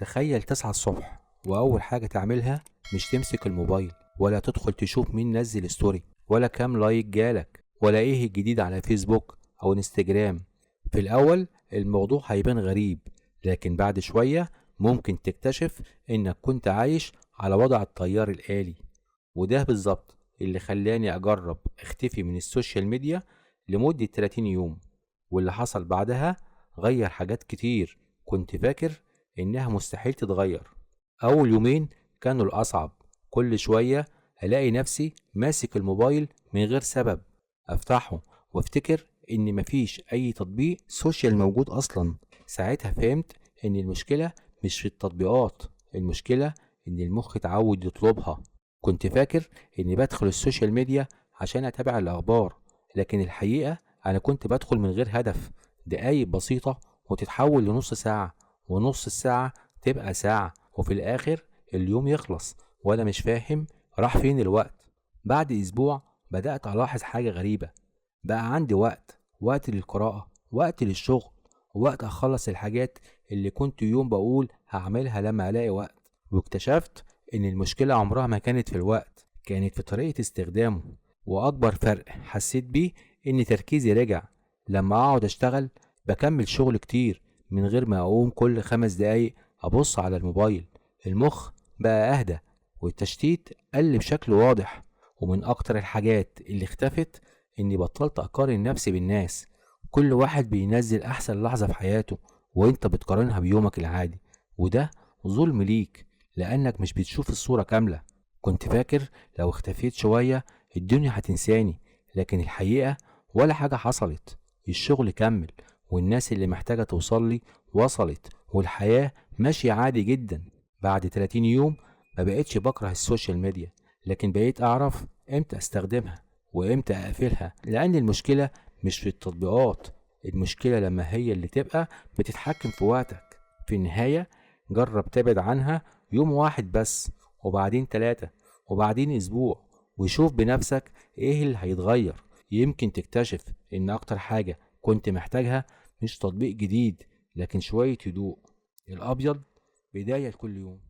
تخيل تصحى الصبح وأول حاجة تعملها مش تمسك الموبايل ولا تدخل تشوف مين نزل ستوري ولا كام لايك جالك ولا ايه الجديد على فيسبوك أو انستجرام. في الأول الموضوع هيبان غريب، لكن بعد شوية ممكن تكتشف إنك كنت عايش على وضع التيار الآلي. وده بالظبط اللي خلاني أجرب اختفي من السوشيال ميديا لمدة 30 يوم. واللي حصل بعدها غير حاجات كتير كنت فاكر إنها مستحيل تتغير. أول يومين كانوا الأصعب، كل شوية ألاقي نفسي ماسك الموبايل من غير سبب، أفتحه وافتكر إن مفيش أي تطبيق سوشيال موجود أصلا. ساعتها فهمت إن المشكلة مش في التطبيقات، المشكلة إن المخ اتعود يطلبها. كنت فاكر إني بدخل السوشيال ميديا عشان أتابع الأخبار، لكن الحقيقة أنا كنت بدخل من غير هدف. دقايق بسيطة وتتحول لنص ساعة، ونص الساعة تبقى ساعة، وفي الآخر اليوم يخلص وأنا مش فاهم راح فين الوقت. بعد أسبوع بدأت ألاحظ حاجة غريبة، بقى عندي وقت للقراءة، وقت للشغل، وقت أخلص الحاجات اللي كنت يوم بقول هعملها لما ألاقي وقت. واكتشفت إن المشكلة عمرها ما كانت في الوقت، كانت في طريقة استخدامه. وأكبر فرق حسيت بيه إن تركيزي رجع. لما أقعد أشتغل بكمل شغل كتير من غير ما أقوم كل 5 دقايق أبص على الموبايل. المخ بقى أهدى والتشتيت قل بشكل واضح. ومن أكتر الحاجات اللي اختفت إني بطلت أقارن نفسي بالناس. كل واحد بينزل أحسن لحظة في حياته وإنت بتقارنها بيومك العادي، وده ظلم ليك لأنك مش بتشوف الصورة كاملة. كنت فاكر لو اختفيت شوية الدنيا هتنساني، لكن الحقيقة ولا حاجة حصلت. الشغل كمل، والناس اللي محتاجة توصل لي وصلت، والحياة ماشية عادي جدا. بعد 30 يوم ما بقتش بكره السوشيال ميديا، لكن بقيت أعرف إمتى أستخدمها وإمتى أقفلها. لأن المشكلة مش في التطبيقات، المشكلة لما هي اللي تبقى بتتحكم في وقتك. في النهاية جرب تبعد عنها يوم واحد بس، وبعدين 3، وبعدين أسبوع، وشوف بنفسك إيه اللي هيتغير. يمكن تكتشف إن أكتر حاجة كنت محتاجها مش تطبيق جديد، لكن شوية هدوء. الأبيض بداية كل يوم.